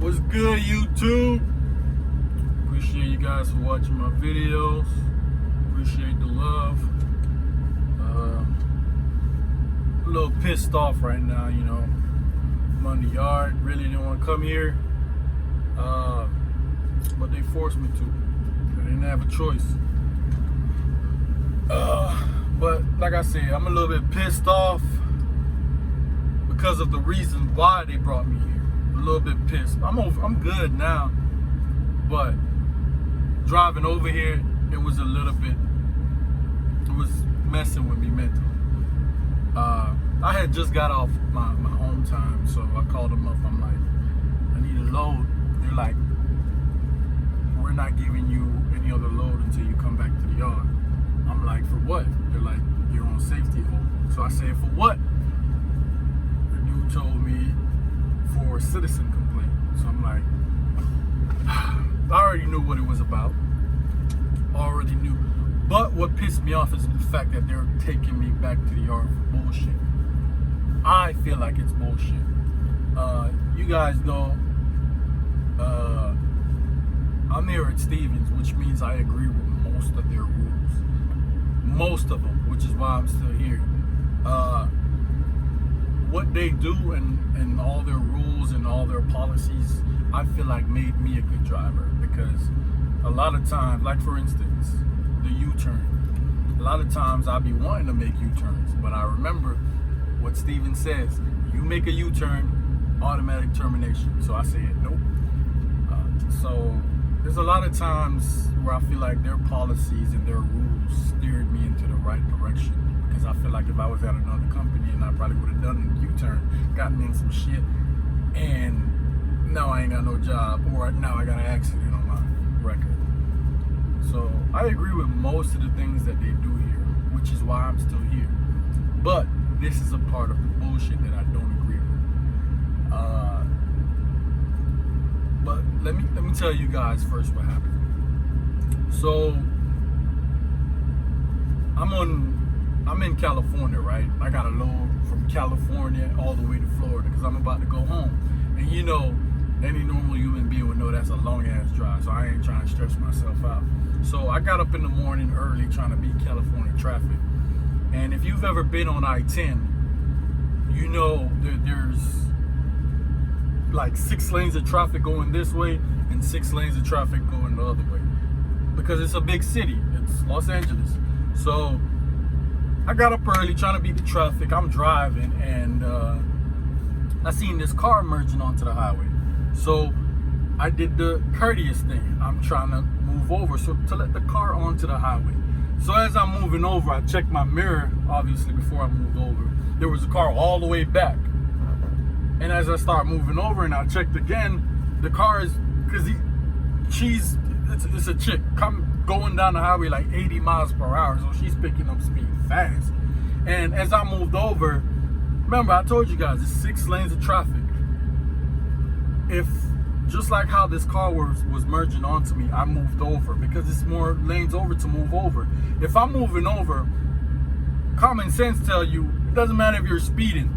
What's good, YouTube? Appreciate you guys for watching my videos. Appreciate the love. A little pissed off right now, you know. I'm on the yard. Really didn't want to come here. But they forced me to. I didn't have a choice. But like I said, I'm a little bit pissed off because of the reason why they brought me here. A little bit pissed. I'm good now, but driving over here, it was messing with me mentally. I had just got off my home time, so I called them up. I'm like, I need a load. They're like, we're not giving you any other load until you come back to the yard. I'm like, for what? They're like, you're on safety hold. So I said, for what? The dude told me for a citizen complaint. So I'm like, I already knew what it was about. Already knew. But what pissed me off is the fact that they're taking me back to the yard for bullshit. I feel like it's bullshit. You guys know, I'm here at Stevens, which means I agree with most of their rules. Most of them, which is why I'm still here. What they do and all their rules and all their policies, I feel like made me a good driver, because a lot of times, like for instance, the U-turn. A lot of times I'll be wanting to make U-turns, but I remember what Steven says: you make a U-turn, automatic termination. So I said nope. So there's a lot of times where I feel like their policies and their rules steered me into the right direction, because I feel like if I was at another company, and I probably would have done a U-turn, gotten in some shit, and now I ain't got no job, or now I got an accident on my record. So I agree with most of the things that they do here, which is why I'm still here. But this is a part of the bullshit that I don't agree with. But let me tell you guys first what happened. So I'm in California, right? I got a load from California all the way to Florida because I'm about to go home. And you know, any normal human being would know that's a long ass drive, so I ain't trying to stress myself out. So I got up in the morning early trying to beat California traffic. And if you've ever been on I-10, you know there's like 6 lanes of traffic going this way and 6 lanes of traffic going the other way, because it's a big city. It's Los Angeles. So I got up early trying to beat the traffic. I'm driving, and I seen this car merging onto the highway. So I did the courteous thing. I'm trying to move over so to let the car onto the highway. So as I'm moving over, I checked my mirror, obviously, before I moved over. There was a car all the way back. And as I start moving over and I checked again, the car is, because it's a chick going down the highway like 80 miles per hour. So she's picking up speed fast. And as I moved over, remember I told you guys, it's 6 lanes of traffic. If, just like how this car was merging onto me, I moved over because it's more lanes over to move over. If I'm moving over, common sense tell you, it doesn't matter if you're speeding,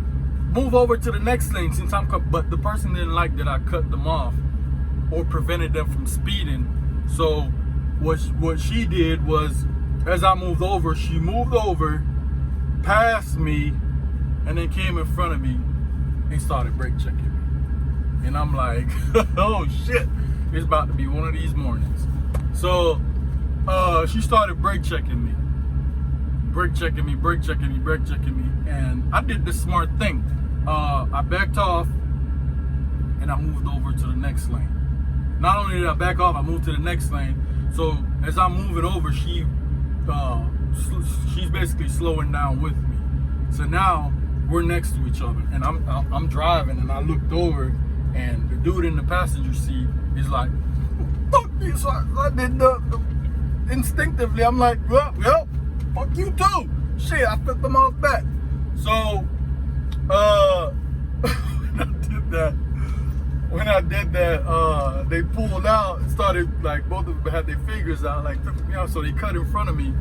move over to the next lane since but the person didn't like that I cut them off or prevented them from speeding. So what she did was, as I moved over, she moved over, passed me, and then came in front of me and started brake checking me. And I'm like, oh shit, it's about to be one of these mornings. So she started brake checking me, and I did the smart thing. I backed off and I moved over to the next lane. Not only did I back off, I moved to the next lane. So as I'm moving over, she's basically slowing down with me. So now we're next to each other, and I'm driving, and I looked over, and the dude in the passenger seat is like, fuck you. So I did instinctively, I'm like, well, fuck you too. Shit, I flipped them off back. So when I did that, they pulled out and started, like, both of them had their fingers out, like, flipping me off. So they cut in front of me.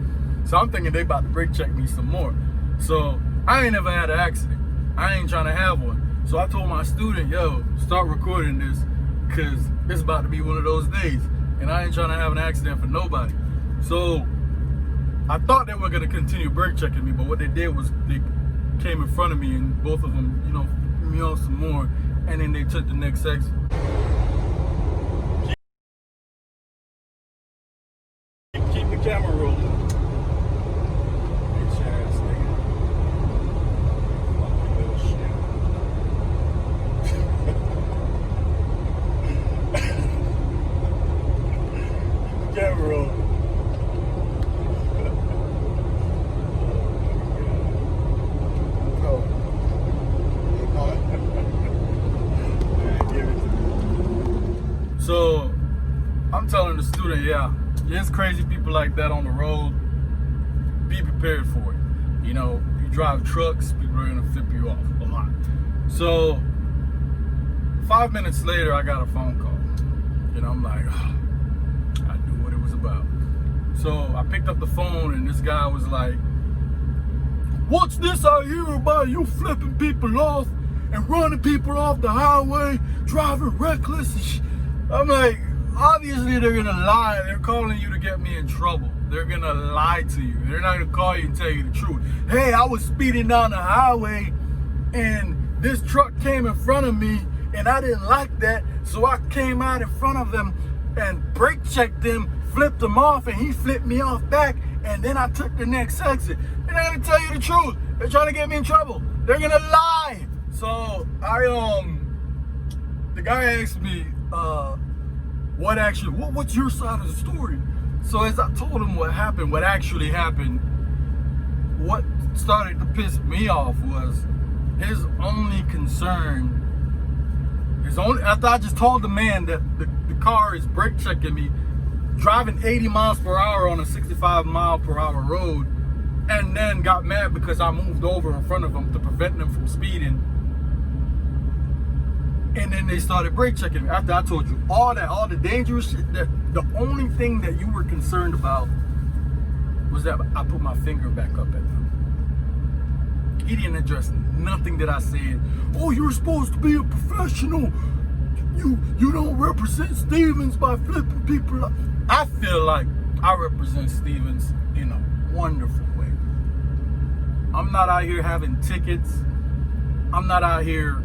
So I'm thinking they about to brake check me some more. So I ain't never had an accident. I ain't trying to have one. So I told my student, yo, start recording this. because it's about to be one of those days, and I ain't trying to have an accident for nobody. So I thought they were gonna continue brake checking me, but what they did was they came in front of me, and both of them, you know, threw me off some more, and then they took the next exit. Keep the camera rolling. Bitch ass nigga. Fucking little shit. Keep the camera rolling. So I'm telling the student, yeah, there's crazy people like that on the road. Be prepared for it. You know, you drive trucks, people are gonna flip you off a lot. So 5 minutes later, I got a phone call. And I'm like, oh, I knew what it was about. So I picked up the phone, and this guy was like, what's this I hear about you flipping people off and running people off the highway, driving reckless? I'm like, obviously they're gonna lie. They're calling you to get me in trouble. They're gonna lie to you. They're not gonna call you and tell you the truth. Hey, I was speeding down the highway and this truck came in front of me and I didn't like that, so I came out in front of them and brake checked him, flipped him off, and he flipped me off back, and then I took the next exit. They're not gonna tell you the truth. They're trying to get me in trouble. They're gonna lie. So the guy asked me, what's your side of the story? So as I told him what happened, what actually happened, what started to piss me off was his only concern, after I just told the man that the car is brake checking me, driving 80 miles per hour on a 65 mile per hour road, and then got mad because I moved over in front of him to prevent them from speeding. And then they started brake checking me. After I told you all the dangerous shit, that the only thing that you were concerned about was that I put my finger back up at them. He didn't address nothing that I said. Oh, you're supposed to be a professional. You don't represent Stevens by flipping people up. I feel like I represent Stevens in a wonderful way. I'm not out here having tickets. I'm not out here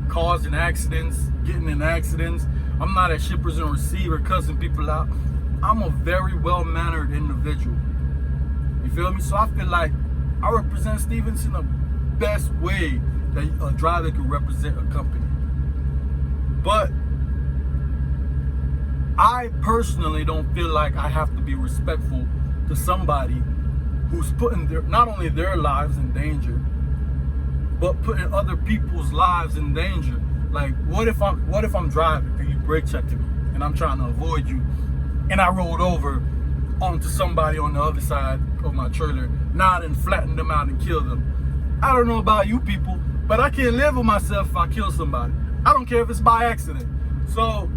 causing accidents, getting in accidents. I'm not a shippers and receiver cussing people out. I'm a very well-mannered individual. You feel me? So I feel like I represent Stevens in the best way that a driver can represent a company. But I personally don't feel like I have to be respectful to somebody who's putting not only their lives in danger, but putting other people's lives in danger. Like, what if I'm driving and you brake checking me and I'm trying to avoid you, and I rolled over onto somebody on the other side of my trailer, now and flattened them out and killed them. I don't know about you people, but I can't live with myself if I kill somebody. I don't care if it's by accident. So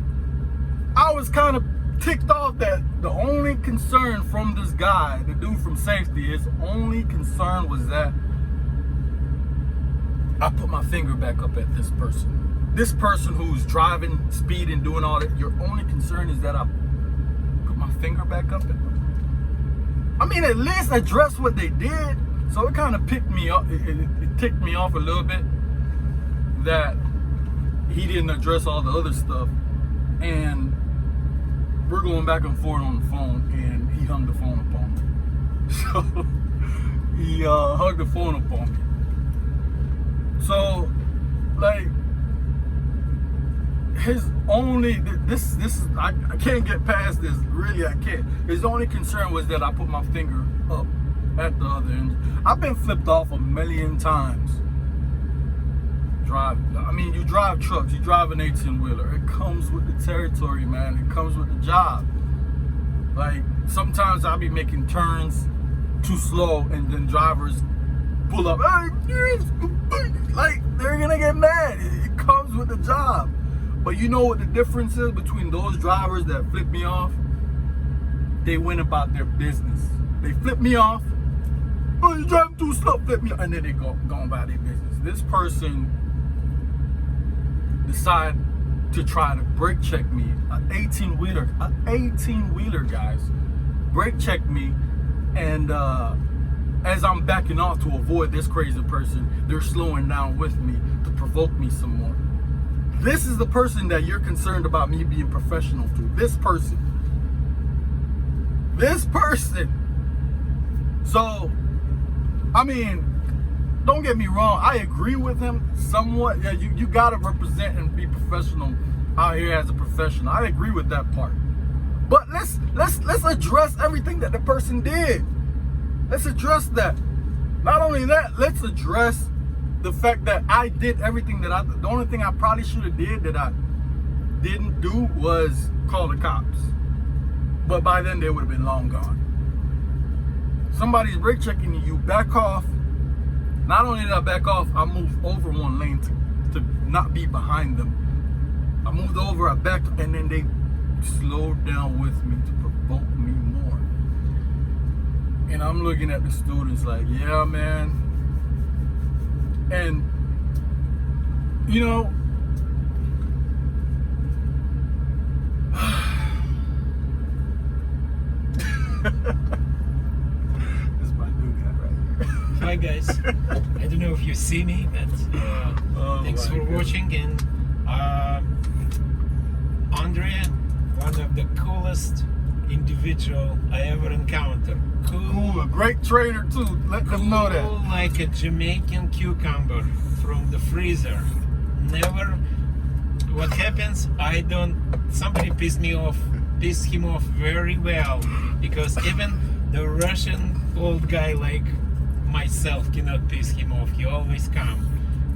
I was kind of ticked off that the only concern from this guy, the dude from safety, his only concern was that I put my finger back up at this person. This person who's driving, speeding, doing all that, your only concern is that I put my finger back up at them. I mean, at least address what they did. So it kind of picked me up, it ticked me off a little bit that he didn't address all the other stuff. And we're going back and forth on the phone, and he hung the phone up on me. So he hung the phone up on me. So, like, his only, this is, I can't get past this, really I can't. His only concern was that I put my finger up at the other end. I've been flipped off a million times driving. I mean, you drive trucks, you drive an 18-wheeler. It comes with the territory, man. It comes with the job. Like, sometimes I'll be making turns too slow, and then drivers pull up, like, they're gonna get mad. It comes with the job. But you know what the difference is between those drivers that flip me off? They went about their business. They flip me off. Oh, you driving too slow, flip me off. And then they go about their business. This person decide to try to brake check me. An 18-wheeler, guys, brake check me, and as I'm backing off to avoid this crazy person, they're slowing down with me to provoke me some more. This is the person that you're concerned about me being professional to. This person. So, I mean, don't get me wrong, I agree with him somewhat. Yeah, you gotta represent and be professional out here as a professional. I agree with that part. But let's address everything that the person did. Let's address that. Not only that, let's address the fact that I did everything that the only thing I probably should have did that I didn't do was call the cops. But by then they would have been long gone. Somebody's brake checking you, back off. Not only did I back off, I moved over one lane to not be behind them. I moved over, I backed, and then they slowed down with me to provoke me more. And I'm looking at the students like, yeah, man. And, you know, this is my new guy right here. Hi guys, I don't know if you see me, but thanks for watching. And Andrea, one of the coolest individual I ever encountered. Cool, a great trainer too. Let them know that. Like a Jamaican cucumber from the freezer. Never. What happens? Somebody pissed him off very well, because even the Russian old guy like myself cannot piss him off. He always calm.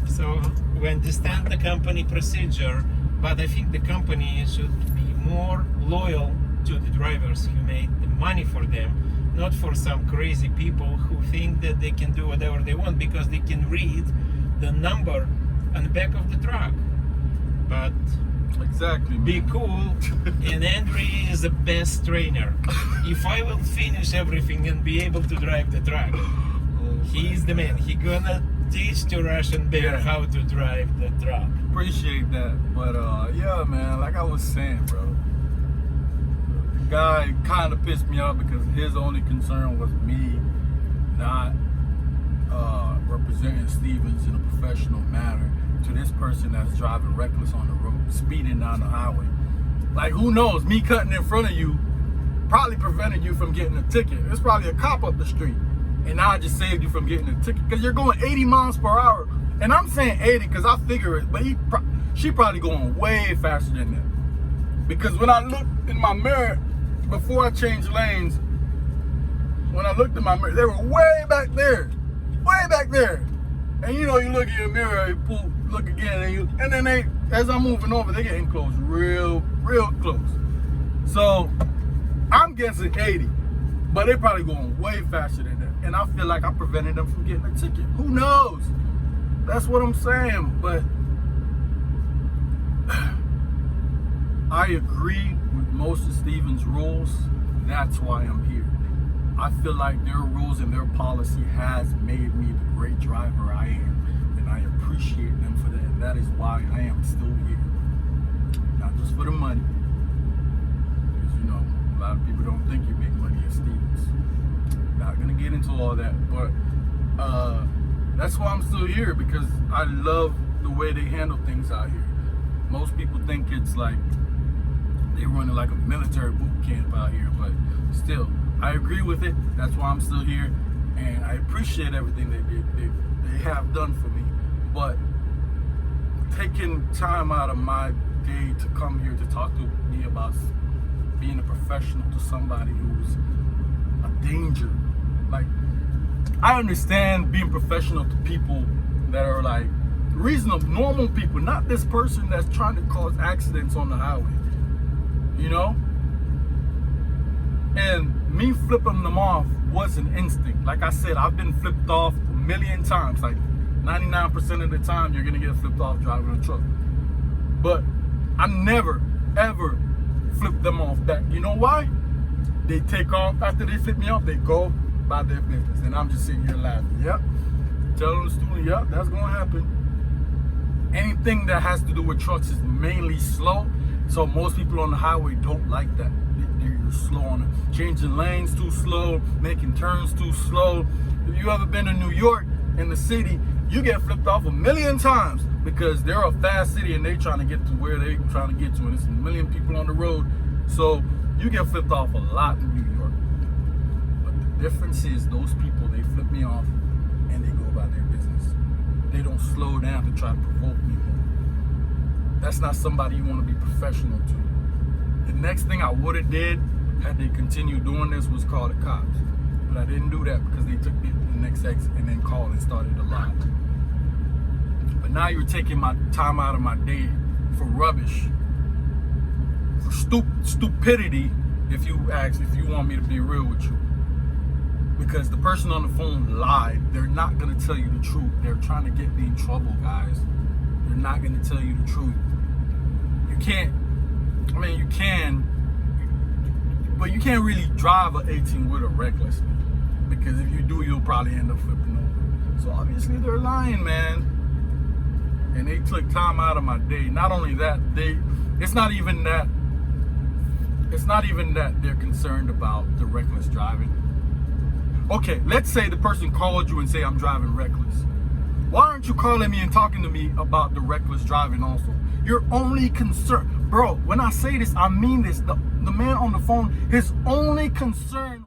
So we understand the company procedure, but I think the company should be more loyal to the drivers who made the money for them, not for some crazy people who think that they can do whatever they want because they can read the number on the back of the truck. But exactly, man. Be cool. And Andre is the best trainer. If I will finish everything and be able to drive the truck, he's the man. He gonna teach the Russian bear how to drive the truck. Appreciate that. But yeah, man, like I was saying, bro, the guy kind of pissed me off because his only concern was me not representing Stevens in a professional manner to this person that's driving reckless on the road, speeding down the highway. Like, who knows? Me cutting in front of you probably prevented you from getting a ticket. There's probably a cop up the street, and I just saved you from getting a ticket because you're going 80 miles per hour. And I'm saying 80 because I figure it, but she probably going way faster than that. Because when I looked in my mirror before I changed lanes, when I looked in my mirror, they were way back there. And you know, you look in your mirror, you look again, and then they, as I'm moving over, they're getting close, real close. So I'm guessing 80, but they're probably going way faster than that. And I feel like I prevented them from getting a ticket. Who knows? That's what I'm saying. But I agree with most of Stevens' rules. That's why I'm here. I feel like their rules and their policy has made me the great driver I am, and I appreciate them for that. And that is why I am still here. Not just for the money, because you know, a lot of people don't think you make money at Stevens. Not gonna get into all that, but that's why I'm still here, because I love the way they handle things out here. Most people think it's like they running like a military boot camp out here, but still, I agree with it. That's why I'm still here, and I appreciate everything they have done for me. But taking time out of my day to come here to talk to me about being a professional to somebody who's a danger. Like, I understand being professional to people that are like reasonable, normal people, not this person that's trying to cause accidents on the highway, you know? And me flipping them off was an instinct. Like I said, I've been flipped off a million times. Like 99% of the time, you're gonna get flipped off driving a truck. But I never, ever flip them off back. You know why? They take off after they flip me off. They go about their business, and I'm just sitting here laughing. Yep, telling the student, yep, that's gonna happen. anything that has to do with trucks is mainly slow. So most people on the highway don't like that. You're slow on it. Changing lanes too slow, making turns too slow. If you ever been to New York in the city, you get flipped off a million times because they're a fast city and they trying to get to where they trying to get to, and it's a million people on the road. So you get flipped off a lot in New York. But the difference is those people, they flip me off and they go about their business. They don't slow down to try to provoke me more. That's not somebody you want to be professional to. The next thing I would have did had they continued doing this was call the cops. But I didn't do that because they took the next exit and then called and started a lie. But now you're taking my time out of my day for rubbish, for stupidity, if you want me to be real with you. Because the person on the phone lied. They're not going to tell you the truth. They're trying to get me in trouble, guys. They're not going to tell you the truth. You can't, I mean, you can, but you can't really drive an 18-wheeler recklessly. Because if you do, you'll probably end up flipping over. So obviously they're lying, man. And they took time out of my day. Not only that, it's not even that they're concerned about the reckless driving. Okay, let's say the person called you and say I'm driving reckless. Why aren't you calling me and talking to me about the reckless driving also? You're only concerned, bro, when I say this, I mean this. The man on the phone, his only concern